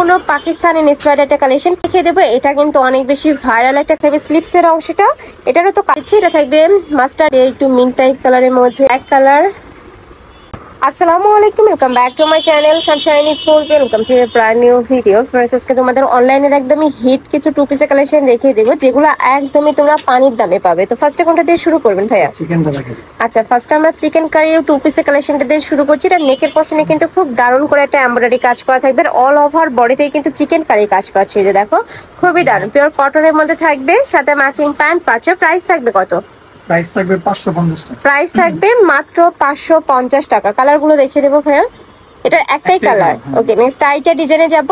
কোনো পাকিস্তানি ইন্সপায়ার্ড একটা কালেকশন দেখিয়ে দেবো। এটা কিন্তু অনেক বেশি ভাইরাল একটা থাকবে স্লিপসের অংশটা। এটারও তো কাছে এটা থাকবে মাস্টার্ড একটু মিন্ট টাইপ কালারের মধ্যে এক কালার। আসসালামু আলাইকুম, welcome back to my channel Sunshiny Full. Welcome to a brand new video. First আজকে তোমাদের অনলাইনের একদমই হিট কিছু টু পিসের কালেকশন দেখিয়ে দেবো, যেগুলো একদমই তোমরা পানির দামে পাবে। তো ফার্স্টে কোনটা দিয়ে শুরু করবেন ভাইয়া? আচ্ছা, ফার্স্টে আমরা চিকেন কারি টু পিসের কালেকশনটা দিয়ে শুরু করছি। এটা নেকের পশনে কিন্তু খুব দারুণ করে একটা এমব্রয়ডারি কাজ করা থাকবে। অল ওভার বডিতেই কিন্তু চিকেন কারি কাজ পাচ্ছে। এই যে দেখো, খুবই দারুণ পিওর কটনের মধ্যে থাকবে, সাথে ম্যাচিং প্যান্ট পাচ্ছ। প্রাইস থাকবে কত? প্রাইস থাকবে 550 টাকা। প্রাইস থাকবে মাত্র 550 টাকা। কালারগুলো দেখিয়ে দেবো ভাইয়া, এটা একটাই কালার। ওকে, নেক্সট আইটা ডিজাইনে যাব।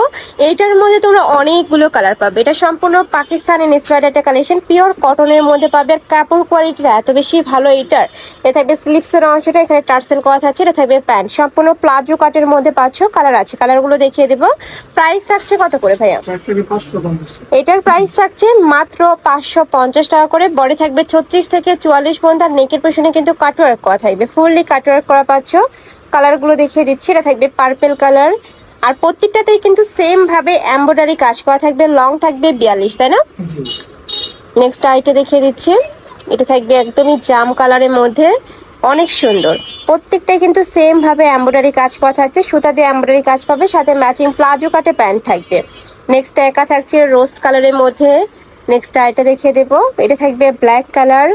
এইটার মধ্যে তোমরা অনেকগুলো কালার পাবে। এটা সম্পূর্ণ পাকিস্তানি ইন্সপায়ার্ড একটা কালেকশন, পিওর কটনের মধ্যে পাবে। আর কাপড় কোয়ালিটিটা এত বেশি ভালো এটার। এটা থাকবে স্লিপসের অংশটা, এখানে টার্সেল করা থাকছে। এটা থাকবে প্যান্ট, সম্পূর্ণ প্লাজো কাটের মধ্যে পাচ্ছ। কালার আছে, কালারগুলো দেখিয়ে দেবো। প্রাইস থাকছে কত করে ভাইয়া? প্রাইস থাকবে 550 টাকা। এটার প্রাইস থাকছে মাত্র 550 টাকা করে। বডি থাকবে 36 থেকে 44 পর্যন্ত। আর নেকের পেছনে কিন্তু কাটওয়ার্ক করা থাকবে, ফুললি কাটওয়ার্ক করা পাচ্ছ। কালারগুলো দেখিয়ে দিচ্ছি। এটা থাকবে পার্পল কালার, আর প্রত্যেকটাতেই কিন্তু সেম ভাবে এমব্রয়ডারি কাজ করা থাকবে। লং থাকবে 42, তাই না? নেক্সট আইটা দেখিয়ে দিচ্ছি। এটা থাকবে একদমই জাম কালারের মধ্যে, অনেক সুন্দর। প্রত্যেকটাই কিন্তু সেম ভাবে এমব্রয়ডারি কাজ করা থাকছে, সুতা দিয়ে এমব্রয়ডারি কাজ পাবে, সাথে ম্যাচিং প্লাজো কাটে প্যান্ট থাকবে। নেক্সট একা থাকছে রোজ কালারের মধ্যে। নেক্সট আইটা দেখিয়ে দেবো। এটা থাকবে ব্ল্যাক কালার,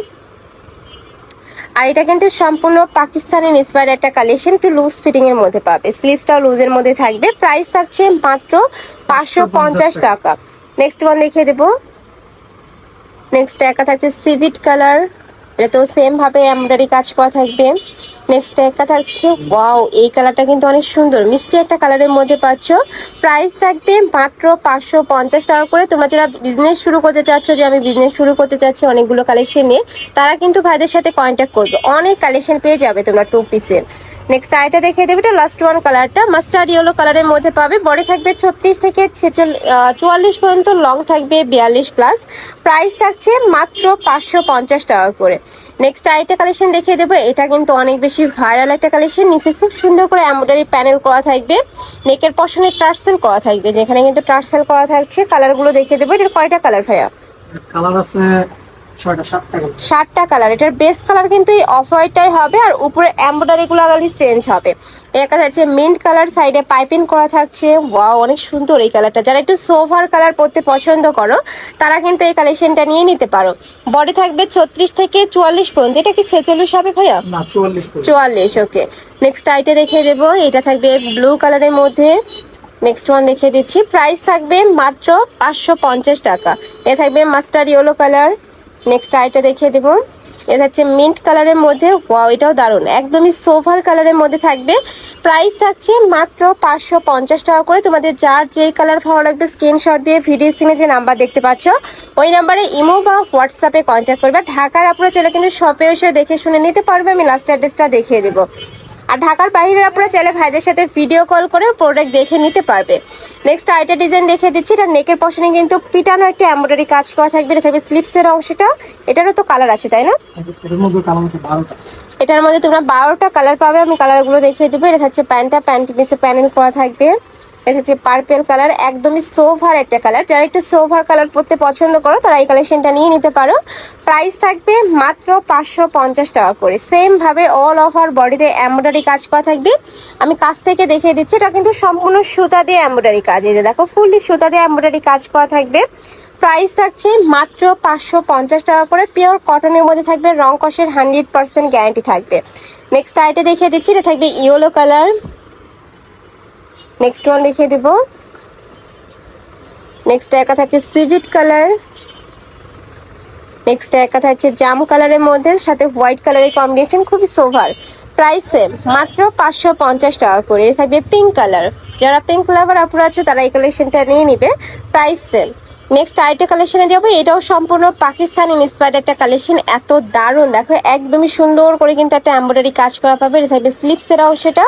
আর এটা কিন্তু সম্পূর্ণ পাকিস্তানি ইন্সপায়ার্ড একটা কালেকশন, একটু লুজ ফিটিং এর মধ্যে পাবে। স্লিভসটাও লুজের মধ্যে থাকবে। প্রাইস থাকছে মাত্র 550 টাকা। নেক্সট ওয়ান দেখিয়ে দেবো। নেক্সট একা থাকছে সিভিট কালার, এটা তো সেম ভাবে এমব্রয়ডারি কাজ করা থাকবে। নেক্সট একটা থাকছে ওয়াও, এই কালারটা কিন্তু অনেক সুন্দর, মিষ্টি একটা কালারের মধ্যে পাচ্ছ। প্রাইস থাকবে মাত্র 550 টাকা করে। তোমরা যারা বিজনেস শুরু করতে চাচ্ছ, যে আমি বিজনেস শুরু করতে চাচ্ছি অনেকগুলো কালেকশন নিয়ে, তারা কিন্তু ভাইদের সাথে কন্ট্যাক্ট করবে, অনেক কালেকশন পেয়ে যাবে তোমরা টু পিসের। নেক্সট আইটা দেখিয়ে দেবে। এটা লাস্ট ওয়ান কালারটা মাস্টার্ড ইয়েলো কালারের মধ্যে পাবে। বডি থাকবে 36 থেকে 44 পর্যন্ত, লং থাকবে 42 প্লাস। প্রাইস থাকছে মাত্র 550 টাকা করে। নেক্সট আইটা কালেকশন দেখিয়ে দেবো। এটা কিন্তু অনেক বেশি ভাইরাল একটা কালেকশন। নিচে খুব সুন্দর করে এমব্রয়ডারি প্যানেল করা থাকবে, নেকের পশনে টার্সেল করা থাকবে, যেখানে কিন্তু টার্সেল করা থাকছে। কালারগুলো দেখিয়ে দেবো। এটার কয়টা কালার ভাইয়া? কালার আছে 7টা কালার। এটার বেস কালার কিন্তু এই অফ হোয়াইটটাই হবে, আর উপরে এমব্রয়ডারি গুলো চেঞ্জ হবে। এটা হচ্ছে মিন্ট কালার, সাইডে পাইপিং করা থাকছে। ওয়াও, অনেক সুন্দর এই কালারটা। যারা একটু সোভার কালার পরতে পছন্দ করো, তারা কিন্তু এই কালেকশনটা নিয়ে নিতে পারো। বডি থাকবে 36 থেকে 44 পর্যন্ত। এটা কি 46 হবে ভাইয়া? না, 44। ওকে, নেক্সট আইটা দেখিয়ে দেবো। এটা থাকবে ব্লু কালারের মধ্যে। নেক্সট ওয়ান দেখিয়ে দিচ্ছি। প্রাইস থাকবে মাত্র 550 টাকা। এ থাকবে মাস্টার্ড ইয়েলো কালার। নেক্সট আইটা দেখিয়ে দেবো। এটা হচ্ছে মিন্ট কালারের মধ্যে। ওয়াও, এটাও দারুণ, একদমই সোভার কালারের মধ্যে থাকবে। প্রাইস থাকছে মাত্র 550 টাকা করে। তোমাদের যার যেই কালার ভালো লাগবে স্ক্রিনশট দিয়ে ভিডিও স্ক্রিনে যে নাম্বার দেখতে পাচ্ছ, ওই নাম্বারে ইমো বা হোয়াটসঅ্যাপে কন্ট্যাক্ট করবে। ঢাকার আপনারা চাইলে কিন্তু শপে এসে দেখে শুনে নিতে পারবে। আমি লাস্ট অ্যাড্রেসটা দেখিয়ে দেবো। আর ঢাকার বাইরের আপনারা চাইলে ভাইদের সাথে ভিডিও কল করে প্রোডাক্ট দেখে নিতে পারবে। নেক্সট আইটা ডিজাইন দেখিয়ে দিচ্ছি। এটা নেকের পশনে কিন্তু পিটানো একটা এমব্রয়ডারি কাজ করা থাকবে। এটা থাকবে স্লিপসের অংশটা। এটারও তো কালার আছে, তাই না? এটার মধ্যে তোমরা 12টা কালার পাবে। আমি কালারগুলো দেখিয়ে দেবো। এটা হচ্ছে প্যান্টটা, প্যান্টের নিচে প্যানেল করা থাকবে। এটা হচ্ছে পার্পল কালার, একদমই সোভার একটা কালার। যারা একটু সোভার কালার পরতে পছন্দ করো, তারা এই কালেকশনটা নিয়ে নিতে পারো। প্রাইস থাকবে মাত্র 550 টাকা করে। সেম ভাবে অল ওভার বডিতে এমব্রয়ডারি কাজ করা থাকবে। আমি কাছ থেকে দেখিয়ে দিচ্ছি। এটা কিন্তু সম্পূর্ণ সুতা দিয়ে এমব্রয়ডারি কাজ। এই যে দেখো, ফুললি সুতা দিয়ে এমব্রয়ডারি কাজ করা থাকবে। প্রাইস থাকছে মাত্র 550 টাকা করে। পিওর কটনের মধ্যে থাকবে, রং কষের 100% গ্যারান্টি থাকবে। নেক্সট আইটা দেখিয়ে দিচ্ছি। এটা থাকবে ইয়েলো কালার। নেক্সট ওয়ান দেখিয়ে দেবো। নেক্সট একটা থাকছে সিভিট কালার। নেক্সট একটা থাকছে জাম কালারের মধ্যে, সাথে হোয়াইট কালারের কম্বিনেশন, খুবই সোভার। প্রাইস সেম, মাত্র 550 টাকা করে। এটা থাকবে পিঙ্ক কালার। যারা পিঙ্ক লাভার আপুরা আছো, তারা এই কালেকশনটা নিয়ে নিবে। Price same. নেক্সট আইটা কালেকশনে যাবো। এটাও সম্পূর্ণ পাকিস্তানি ইন্সপায়ার্ড একটা কালেকশন, এত দারুণ। দেখো, একদমই সুন্দর করে কিন্তু একটা এমব্রয়ডারি কাজ করা পাবে। এটা থাকবে স্লিপসের অংশটা।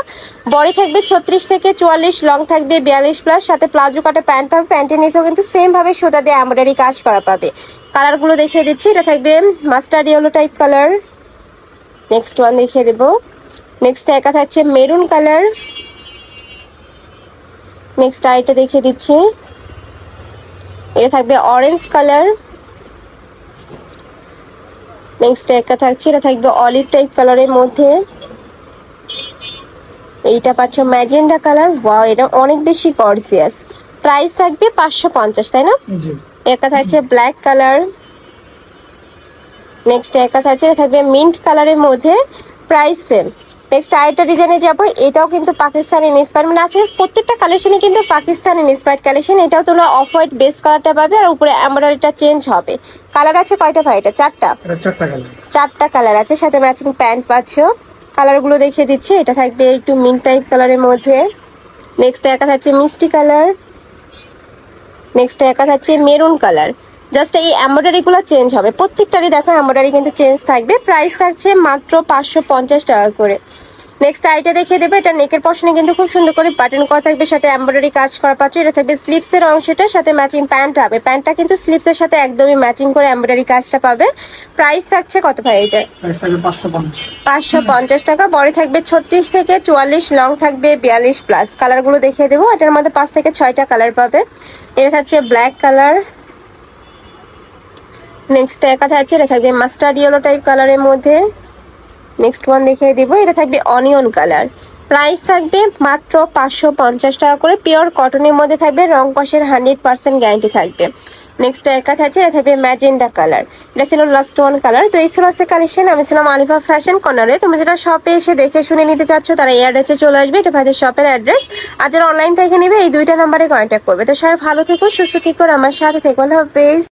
বডি থাকবে 36 থেকে 44, লং থাকবে 42 প্লাস, সাথে প্লাজো কাটে প্যান্ট পাবে। প্যান্টের নিচেও কিন্তু সেম ভাবে সুতা দিয়ে এমব্রয়ডারি কাজ করা পাবে। কালারগুলো দেখিয়ে দিচ্ছি। এটা থাকবে mustard yellow type colour. Next one দেখিয়ে দেবো। নেক্সট একা থাকছে মেরুন কালার। নেক্সট আইটা দেখিয়ে দিচ্ছি, এটা থাকবে অরেঞ্জ কালার। নেক্সট একটা থাকছে, এটা থাকবে অলিভ টাইপ কালারের মধ্যে। এইটা পাচ্ছ ম্যাজেন্ডা কালার। ওয়াও, এটা অনেক বেশি গর্জিয়াস। প্রাইস থাকবে 550, তাই না? জি। একটা থাকছে ব্ল্যাক কালার। নেক্সট একটা থাকছে, এটা থাকবে মিন্ট কালারের মধ্যে, প্রাইস সেম। নেক্সট আরেকটা ডিজাইনে যাবো, এটাও কিন্তু পাকিস্তানি ইন্সপায়ার্ড, মানে আছে প্রত্যেকটা কালেকশনে কিন্তু পাকিস্তানি ইন্সপায়ার্ড কালেকশন। এটাও তোমরা অফ হোয়াইট বেস কালারটা পাবে, আর উপরে এমব্রয়ডারিটা চেঞ্জ হবে। কালার আছে কয়টা ভাই? এটা চারটা। এটা চারটা কালার। চারটা কালার আছে, সাথে ম্যাচিং প্যান্ট পাচ্ছ। কালারগুলো দেখিয়ে দিচ্ছি, এটা থাকবে একটু মিন্ট টাইপ কালারের মধ্যে। নেক্সট একা থাকছে মিষ্টি কালার। নেক্সট একা থাকছে মেরুন কালার। জাস্ট এই এমব্রয়ডারিগুলো চেঞ্জ হবে, প্রত্যেকটারই দেখো এমব্রয়ডারি কিন্তু চেঞ্জ থাকবে। প্রাইস থাকছে মাত্র 550 টাকা করে। নেক্সট আইটা দেখিয়ে দেবে, এটা নেকের পশনে কিন্তু খুব সুন্দর করে বাটন করা থাকবে, সাথে এমব্রয়ডারি কাজ করা পাচ্ছ। এটা থাকবে স্লিপসের অংশটা, সাথে ম্যাচিং প্যান্ট হবে। প্যান্টটা কিন্তু স্লিপসের সাথে একদমই ম্যাচিং করে এমব্রয়ডারি কাজটা পাবে। প্রাইস থাকছে কত ভাই এটার? প্রাইস থাকবে 550। 550 টাকা। বড় থাকবে 36 থেকে 44, লং থাকবে 42 প্লাস। কালারগুলো দেখিয়ে দেবো, এটার মধ্যে 5 থেকে 6টা কালার পাবে। এটা থাকছে ব্ল্যাক কালার। নেক্সট একা থাকছে, এটা থাকবে মাস্টার্ড ইয়েলো টাইপ কালারের মধ্যে। নেক্সট ওয়ান দেখিয়ে দিব, এটা থাকবে অনিয়ন কালার। প্রাইস থাকবে মাত্র 550 টাকা করে। পিওর কটনের মধ্যে থাকবে, রং কষের 100% গ্যারান্টি থাকবে। নেক্সট একা থাকছে, এটা থাকবে ম্যাজেন্ডা কালার। এটা ছিল লাস্ট ওয়ান কালার। তো এই ছিল আজকে কালেকশন। আমি ছিলাম আলিফা ফ্যাশন কর্নারে। তুমি যেটা শপে এসে দেখে শুনে নিতে চাচ্ছ, তারা এই অ্যাড্রেসে চলে আসবে, এটা ভাইদের শপের অ্যাড্রেস। আর যারা অনলাইন থেকে নিবে, এই দুইটা নাম্বারে কন্ট্যাক্ট করবে। তো সবাই ভালো থেকো, সুস্থ থেকো, আর আমার সাথে থেকো। আল্লাহ হাফেজ।